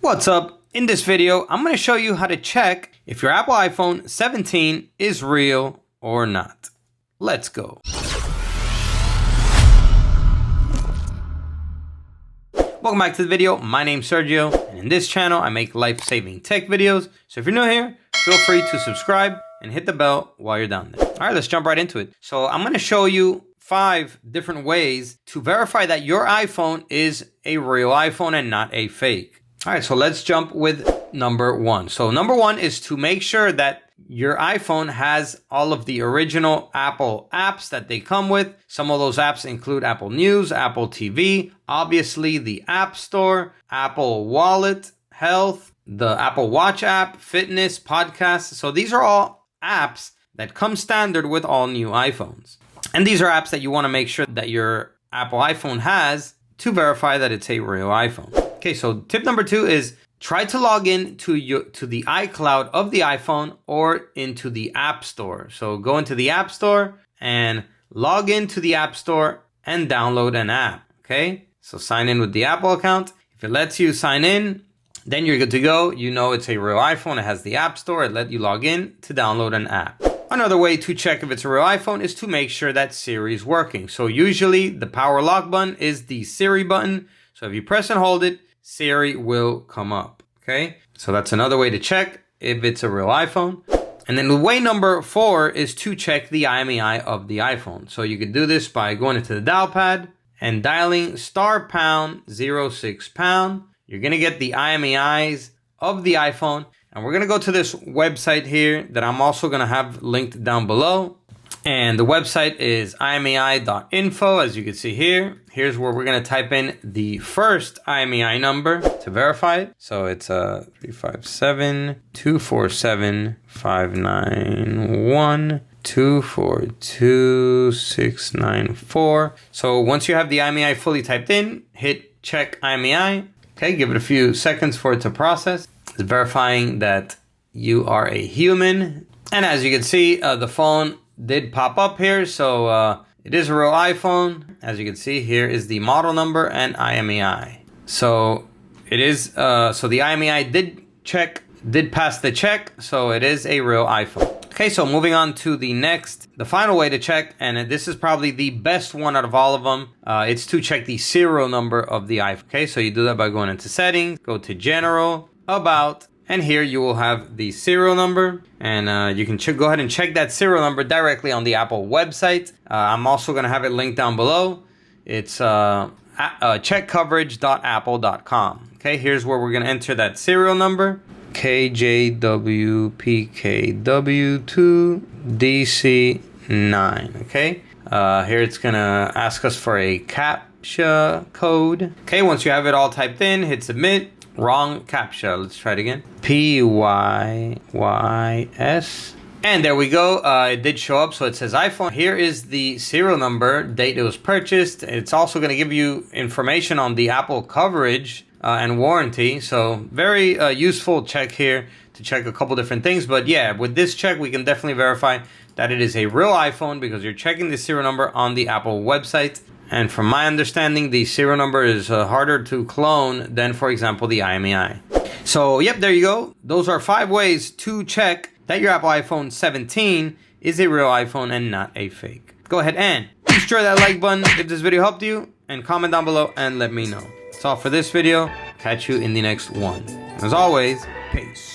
What's up? In this video, I'm going to show you how to check if your Apple iPhone 17 is real or not. Let's go. Welcome back to the video. My name's Sergio, and in this channel, I make life-saving tech videos. So if you're new here, feel free to subscribe and hit the bell while you're down there. All right, let's jump right into it. So I'm going to show you 5 different ways to verify that your iPhone is a real iPhone and not a fake. All right, so let's jump with number 1. So number 1 is to make sure that your iPhone has all of the original Apple apps that they come with. Some of those apps include Apple News, Apple TV, obviously the App Store, Apple Wallet, Health, the Apple Watch app, Fitness, Podcasts. So these are all apps that come standard with all new iPhones. And these are apps that you want to make sure that your Apple iPhone has to verify that it's a real iPhone. Okay, so tip number 2 is try to log in to the iCloud of the iPhone or into the App Store. So go into the App Store and log into the App Store and download an app. Okay, so sign in with the Apple account. If it lets you sign in, then you're good to go. You know it's a real iPhone. It has the App Store. It let you log in to download an app. Another way to check if it's a real iPhone is to make sure that Siri is working. So usually the power lock button is the Siri button. So if you press and hold it, Siri will come up. Okay, so that's another way to check if it's a real iPhone. And then the way number 4 is to check the IMEI of the iPhone. So you can do this by going into the dial pad and dialing *#06#. You're going to get the IMEIs of the iPhone. And we're going to go to this website here that I'm also going to have linked down below. And the website is imei.info, as you can see here. Here's where we're going to type in the first IMEI number to verify it. So it's 357-247-591-242-694. So once you have the IMEI fully typed in, hit check IMEI. Okay, give it a few seconds for it to process. It's verifying that you are a human. And as you can see, the phone did pop up here. So it is a real iPhone. As you can see, here is the model number and IMEI. So it is, so the IMEI did pass the check. So it is a real iPhone. Okay, so moving on to the final way to check, and this is probably the best one out of all of them. It's to check the serial number of the iPhone. Okay, so you do that by going into settings, go to general, about, and here you will have the serial number, and you can go ahead and check that serial number directly on the Apple website. I'm also going to have it linked down below. It's checkcoverage.apple.com. Okay, here's where we're going to enter that serial number. KJWPKW2DC9. Okay, here it's going to ask us for a CAPTCHA code. Okay, once you have it all typed in, hit submit. Wrong CAPTCHA. Let's try it again. PYYS. And there we go. It did show up. So it says iPhone. Here is the serial number, date it was purchased. It's also going to give you information on the Apple coverage and warranty. So very useful check here to check a couple different things. But yeah, with this check, we can definitely verify that it is a real iPhone because you're checking the serial number on the Apple website. And from my understanding, the serial number is harder to clone than, for example, the IMEI. So, yep, there you go. Those are 5 ways to check that your Apple iPhone 17 is a real iPhone and not a fake. Go ahead and destroy that like button if this video helped you, and comment down below and let me know. That's all for this video. Catch you in the next one. As always, peace.